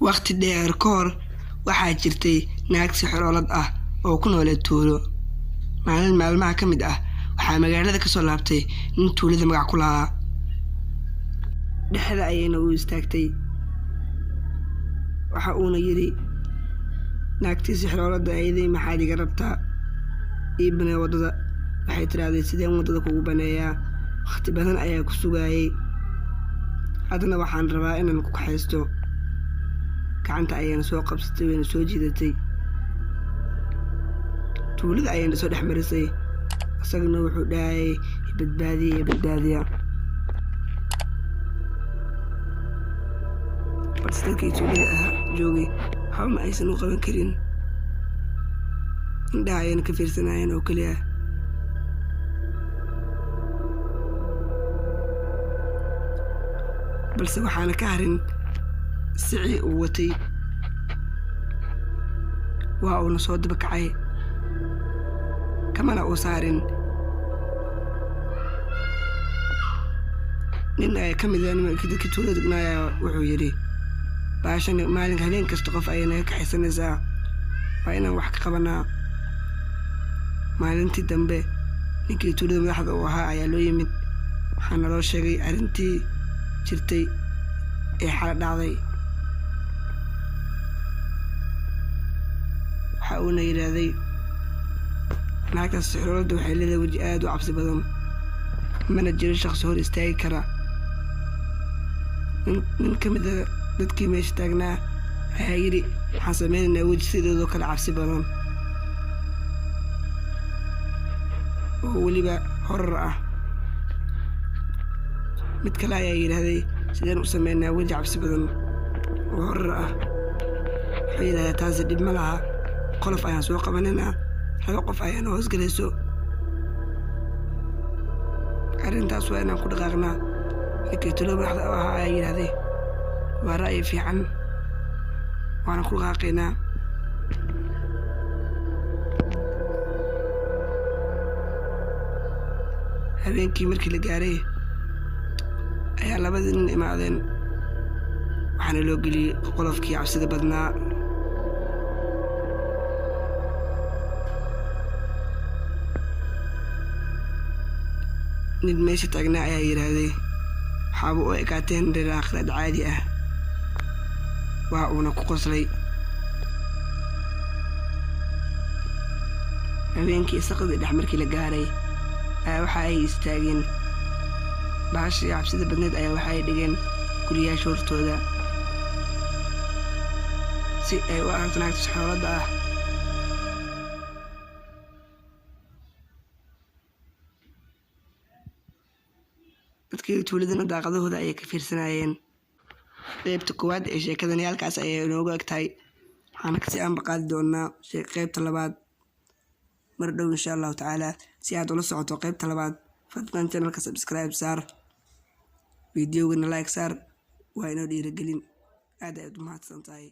waqti dheer ka hor waxaa jirtay naag sixroolad ah oo ku nooleed tuulo. maalin maalmaha ka mid ah waxaa magaalada ka soo laabtay nin tuulada magac ku lahaa. dhexda ayayna u istaagtay. waxa uuna yidhi, naagtii sixroolada ayday maxaad iga rabtaa? ii banee waddada. waxay tiraahday, sideen waddada kugu baneeyaa? waqti badan ayaa ku sugayay, haddana waxaan rabaa inaan ku kaxaysto. gacanta ayayna soo qabsatay, wayna soo jiidatay. tuulada ayayna soo dhex marisay. isagana wuxuu dhahayay, badbaadiya. balse dadkii tuulada ahaa joogay waxba ma aysan u qaban karin. indhaha ayayna ka fiirsanayeen oo keliya. balse waxaana ka harin sicii uu watay. waa uuna soo daba kacay, kamana uu saarin. nin ka mid ah dadkii tuulada degnaaya wuxuu yidhi, baashan maalinka habeen kasta qof ayay naga kaxaysanaysaa, waa inaan wax ka qabanaa. maalintii dambe ninkii tuulada madaxda u ahaa ayaa loo yimid. waxaana loo sheegay arrintii jirtay ee xala dhacday. waxa uuna yidhaahday, naagtaas sixroolada waxay leedahay weji aad u cabsi badan, mana jiro shaqsi hor istaagi kara. nin ka mid a dadkii meesha taagnaa ayaa yidhi, waxaan sameynaynaa weji sidoodoo kale cabsi badan oo weliba horar ah. mid kale ayaa yidhaahday, sideen u sameynaa weji cabsi badan oo horar ah? wuxuu yidhahdaa, taasi dhib ma laha, qolof ayaan soo qabanaynaa, 2 qof ayaana hoosgelayso. arrintaas waa inaan ku dhaqaaqnaa. ninkii tuulada madaxda u ahaa ayaa yidhaahday, waa ra'yi fiican, waana ku dhaqaaqaynaa. habeenkii markii la gaaray ayaa labadii nin imaadeen. waxaana loo geliyey qolofkii cabsida badnaa. nin meesha taagnaa ayaa yidhaahday, waxaaba u ekaateen reer aakhirad caadi ah. waa uuna ku qoslay. habeenkii saqadii dhex markii la gaaray ayaa waxa ay istaageen. baashii cabsida badneed ayaa waxa ay dhigeen guriyaasha hortooda si ay u aragto naagta sixroolada ah. dadkii tuuladana daaqadahooda ayay ka fiirsanayeen. qaybta koowaad ee sheekadani halkaas ayay inoogu eg tahay. waxaana kasii aanbaqaadi doonaa qaybta labaad mar dhow insha allahu tacaala. si aad ula socoto qaybta labaad, fadlan channelka subscribe saar, videogana like saar. waa inoo dhiirigelin. aad ayaad u mahadsan tahay.